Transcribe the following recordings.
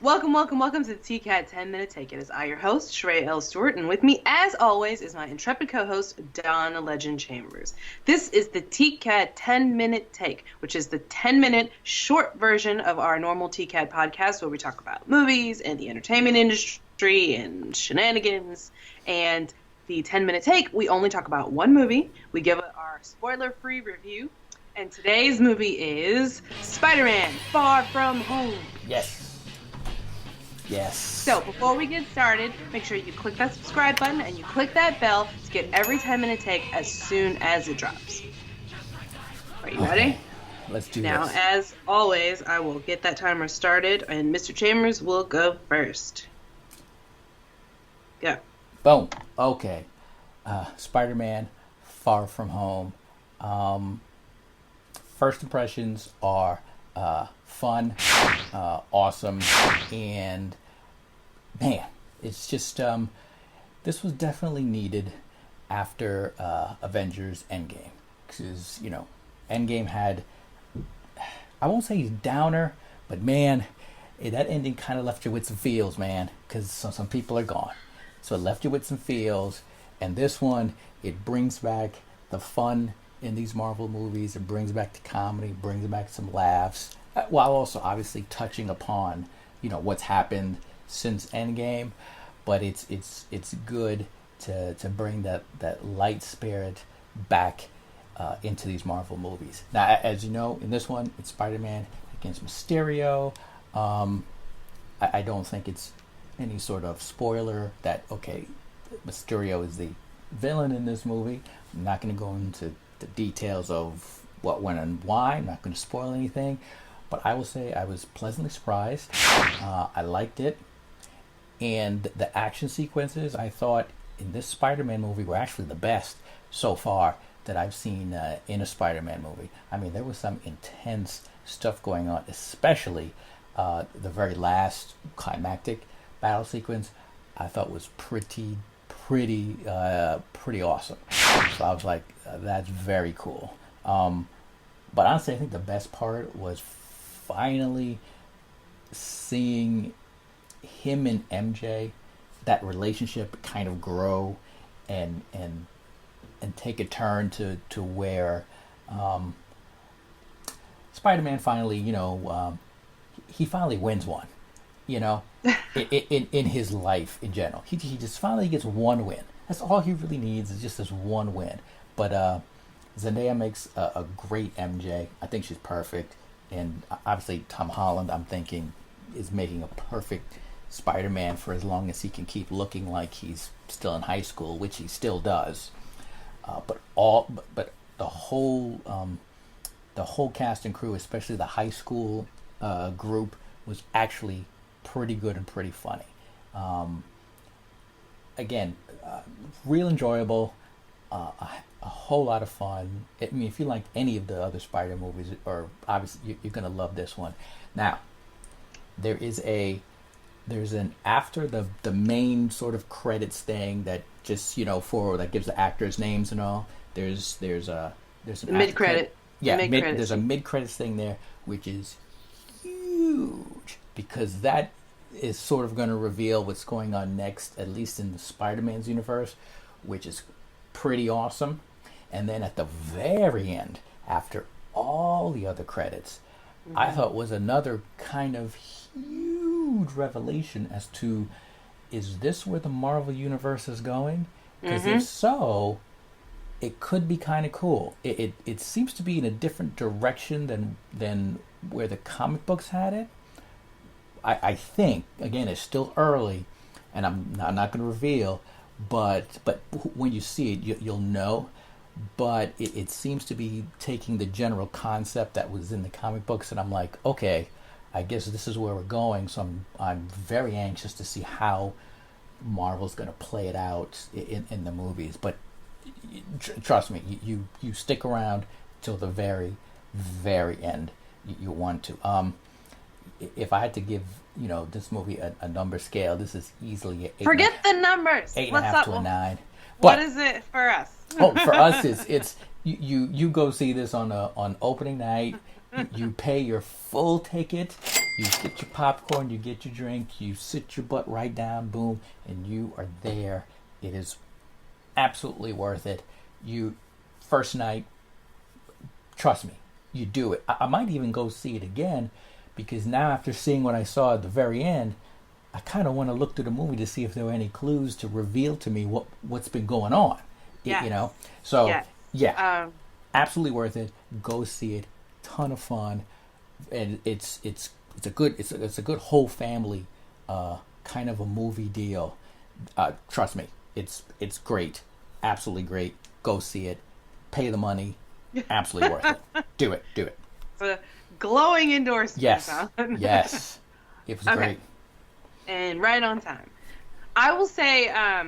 Welcome to the TCAT 10-Minute Take. It is I, your host, Shrey L. Stewart, and with me, as always, is my intrepid co-host, Don Legend Chambers. This is the TCAT 10-Minute Take, which is the 10-minute short version of our normal TCAT podcast where we talk about movies and the entertainment industry and shenanigans. And the 10-Minute Take, we only talk about one movie. We give our spoiler-free review. And today's movie is Spider-Man Far From Home. Yes. So before we get started, make sure you click that subscribe button and you click that bell to get every 10-minute take as soon as it drops. Are you ready? Let's do this. Now, as always, I will get that timer started and Mr. Chambers will go first. Go. Boom. Okay. Spider-Man Far From Home. First impressions are fun, awesome, and man, it's just this was definitely needed after Avengers Endgame, because Endgame had, I won't say downer, but man, that ending kind of left you with some feels, man, because some people are gone, so it left you with some feels. And this one, it brings back the fun in these Marvel movies. It brings back the comedy, brings back some laughs, while also obviously touching upon what's happened since Endgame. But it's good to bring that light spirit back into these Marvel movies. Now, as you know, in this one, it's Spider-Man against Mysterio. I don't think it's any sort of spoiler that Mysterio is the villain in this movie. I'm not going to go into the details of what, when, and why. I'm not going to spoil anything, but I will say I was pleasantly surprised. I liked it, and the action sequences I thought in this Spider-Man movie were actually the best so far that I've seen in a Spider-Man movie. I mean, there was some intense stuff going on, especially the very last climactic battle sequence. I thought was pretty awesome. So I was like, that's very cool. But honestly, I think the best part was finally seeing him and MJ, that relationship kind of grow and take a turn to where Spider-Man finally, he finally wins one. In his life in general, he just finally gets one win. That's all he really needs, is just this one win. But Zendaya makes a great MJ. I think she's perfect, and obviously Tom Holland, I'm thinking, is making a perfect Spider-Man for as long as he can keep looking like he's still in high school, which he still does. But the whole cast and crew, especially the high school group, was actually pretty good and pretty funny. Again, real enjoyable, a whole lot of fun. I mean, if you like any of the other Spider movies, or obviously you're gonna love this one. Now, there's an after the main sort of credits thing that just that gives the actors names and all. There's an mid credit. There's a mid credits thing there, which is huge, because that is sort of going to reveal what's going on next, at least in the Spider-Man's universe, which is pretty awesome. And then at the very end, after all the other credits, I thought was another kind of huge revelation as to, is this where the Marvel universe is going? Because if so, it could be kind of cool. It seems to be in a different direction than where the comic books had it. I think, again, it's still early, and I'm not going to reveal, but when you see it, you'll know. But it seems to be taking the general concept that was in the comic books, and I'm like, okay, I guess this is where we're going. So I'm very anxious to see how Marvel's going to play it out in the movies. But trust me, you stick around till the very, very end. You want to. If I had to give this movie a number scale, this is easily an 8. Forget the numbers. 8.5 to a 9. What is it for us? For us, it's you go see this on opening night, You pay your full ticket, you get your popcorn, you get your drink, you sit your butt right down, boom, and you are there. It is absolutely worth it. You first night, trust me, you do it. I might even go see it again because now after seeing what I saw at the very end, I kind of want to look through the movie to see if there were any clues to reveal to me what's been going on. Yeah. You know, so Yeah. yeah, absolutely worth it. Go see it. Ton of fun, and it's a good whole family kind of a movie deal. Trust me, it's great, absolutely great. Go see it. Pay the money. Absolutely worth it. Do it. It's a glowing endorsement. Yes, Huh? yes, it was great. And right on time. I will say, I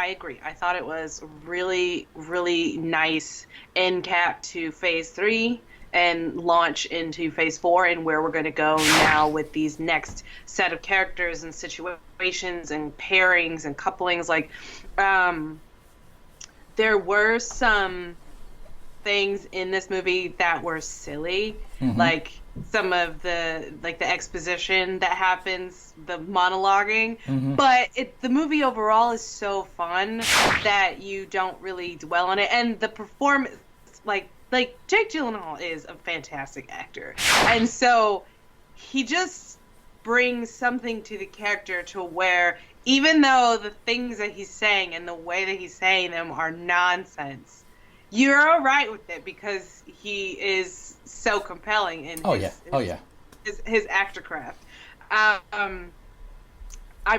agree. I thought it was really, really nice end cap to phase 3 and launch into phase 4 and where we're going to go now with these next set of characters and situations and pairings and couplings. Like, there were some things in this movie that were silly, like some of the exposition that happens, the monologuing, but the movie overall is so fun that you don't really dwell on it. And the performance, like Jake Gyllenhaal is a fantastic actor, and so he just brings something to the character to where even though the things that he's saying and the way that he's saying them are nonsense, you're all right with it because he is so compelling in his actor craft. I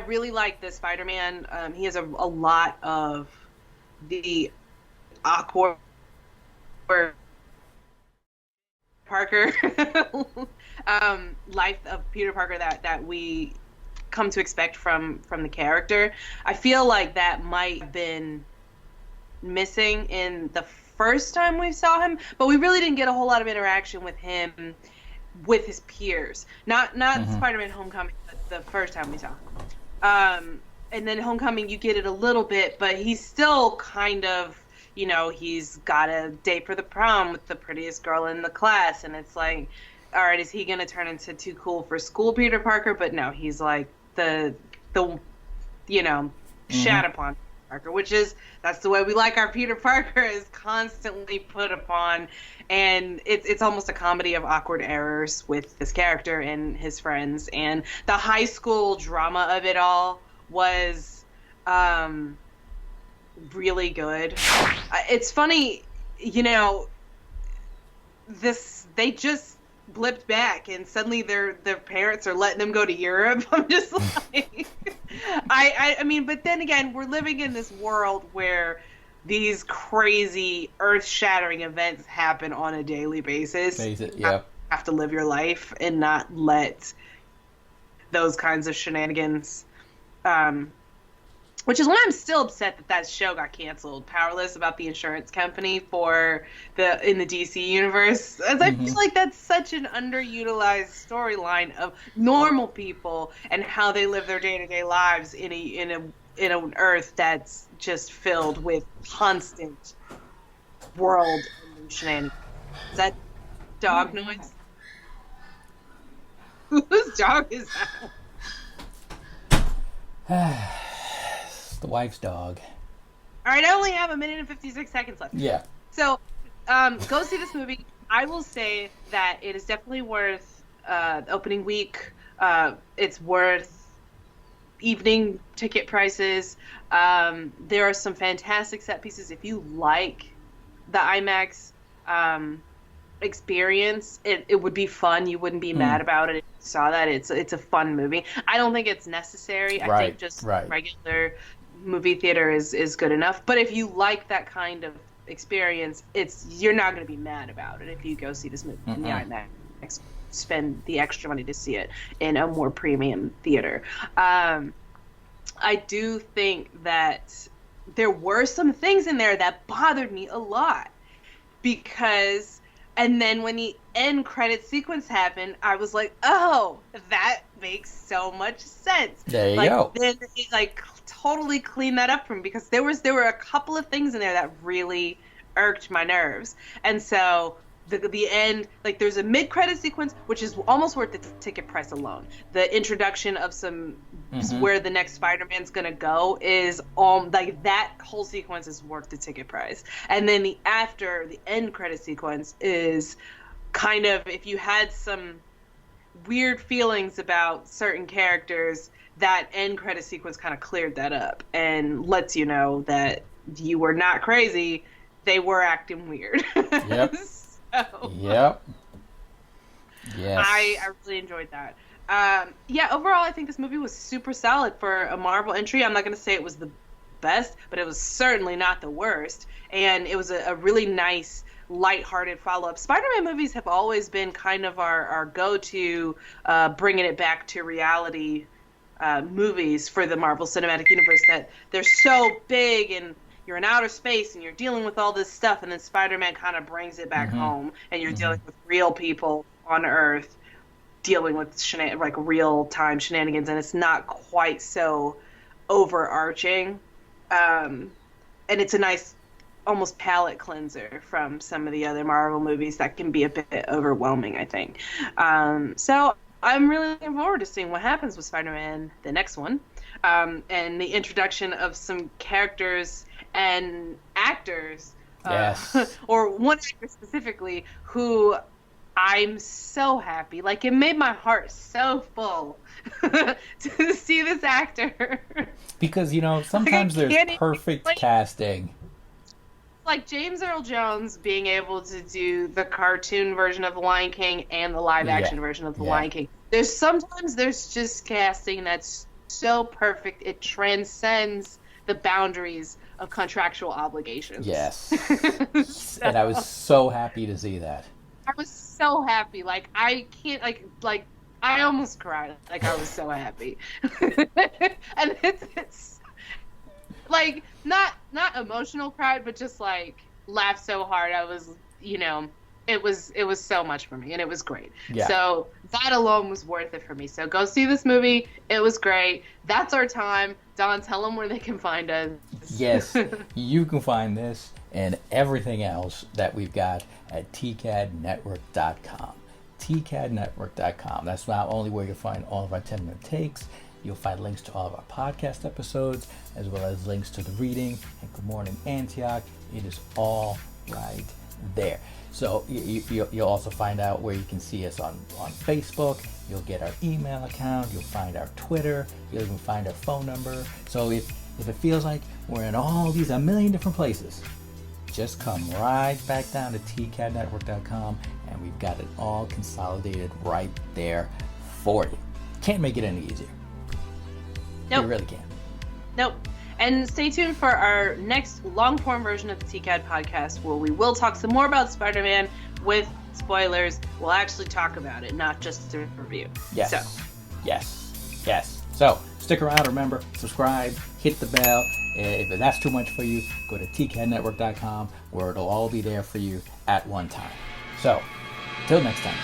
really like the Spider-Man. He has a lot of the awkward Parker life of Peter Parker that we come to expect from the character. I feel like that might have been missing in the first time we saw him, but we really didn't get a whole lot of interaction with him with his peers. Not Spider-Man Homecoming, but the first time we saw him. And then Homecoming, you get it a little bit, but he's still kind of, he's got a date for the prom with the prettiest girl in the class, and it's like, all right, is he going to turn into too cool for school Peter Parker? But no, he's like the shat upon Parker, that's the way we like our Peter Parker, is constantly put upon, and it's almost a comedy of awkward errors with this character and his friends, and the high school drama of it all was really good. It's funny, they just blipped back and suddenly their parents are letting them go to Europe. I'm just like, I mean, but then again, we're living in this world where these crazy earth-shattering events happen on a daily basis. You have to live your life and not let those kinds of shenanigans, which is why I'm still upset that show got canceled. Powerless, about the insurance company in the DC universe. As I feel like that's such an underutilized storyline of normal people and how they live their day-to-day lives in an Earth that's just filled with constant world shenanigans. Is that dog noise? Whose dog is that? The wife's dog. All right, I only have 1 minute and 56 seconds left. Yeah. So, go see this movie. I will say that it is definitely worth opening week. It's worth evening ticket prices. There are some fantastic set pieces. If you like the IMAX experience, it would be fun. You wouldn't be mad about it if you saw that. It's a fun movie. I don't think it's necessary. I think just regular movie theater is good enough. But if you like that kind of experience, you're not going to be mad about it if you go see this movie in the IMAX. Spend the extra money to see it in a more premium theater. I do think that there were some things in there that bothered me a lot because, and then when the end credit sequence happened, I was like, oh, that makes so much sense. There you go. Then it totally cleaned that up for me because there were a couple of things in there that really irked my nerves. And so the end, like there's a mid-credit sequence which is almost worth the ticket price alone. The introduction of some where the next Spider-Man's gonna go is like that whole sequence is worth the ticket price. And then the end credit sequence is kind of, if you had some weird feelings about certain characters, that end credit sequence kind of cleared that up and lets you know that you were not crazy. They were acting weird. Yep. So, yep. Yes. I really enjoyed that. Yeah, overall, I think this movie was super solid for a Marvel entry. I'm not going to say it was the best, but it was certainly not the worst. And it was a really nice, lighthearted follow-up. Spider-Man movies have always been kind of our go-to bringing it back to reality movies for the Marvel Cinematic Universe, that they're so big and you're in outer space and you're dealing with all this stuff, and then Spider-Man kind of brings it back home, and you're dealing with real people on Earth dealing with like real-time shenanigans, and it's not quite so overarching. And it's a nice, almost palate cleanser from some of the other Marvel movies that can be a bit overwhelming, I think. So I'm really looking forward to seeing what happens with Spider-Man, the next one, and the introduction of some characters and actors, yes. or one actor specifically, who I'm so happy. Like, it made my heart so full to see this actor. Because, you know, sometimes like, there's perfect casting. Like James Earl Jones being able to do the cartoon version of The Lion King and the live action version of The Lion King. Sometimes there's just casting that's so perfect it transcends the boundaries of contractual obligations. Yes. So, and I was so happy to see that. I was so happy. Like, I can't, like I almost cried. Like, I was so happy. And it's like, not emotional cried, but just like laughed so hard. I was, you know, it was so much for me, and it was great. Yeah. So that alone was worth it for me. So go see this movie. It was great. That's our time. Don, tell them where they can find us. Yes, you can find this and everything else that we've got at tcadnetwork.com. tcadnetwork.com. That's not only where you'll find all of our 10-minute takes. You'll find links to all of our podcast episodes, as well as links to the reading and Good Morning Antioch. It is all right there. So you'll also find out where you can see us on Facebook. You'll get our email account. You'll find our Twitter. You'll even find our phone number. So if it feels like we're in all these a million different places, just come right back down to tcadnetwork.com, and we've got it all consolidated right there for you. Can't make it any easier. Nope. You really can't. Nope. And stay tuned for our next long-form version of the TCAD podcast, where we will talk some more about Spider-Man with spoilers. We'll actually talk about it, not just a review. Yes. So. Yes. So stick around. Remember, subscribe, hit the bell. If that's too much for you, go to tcadnetwork.com, where it'll all be there for you at one time. So, till next time.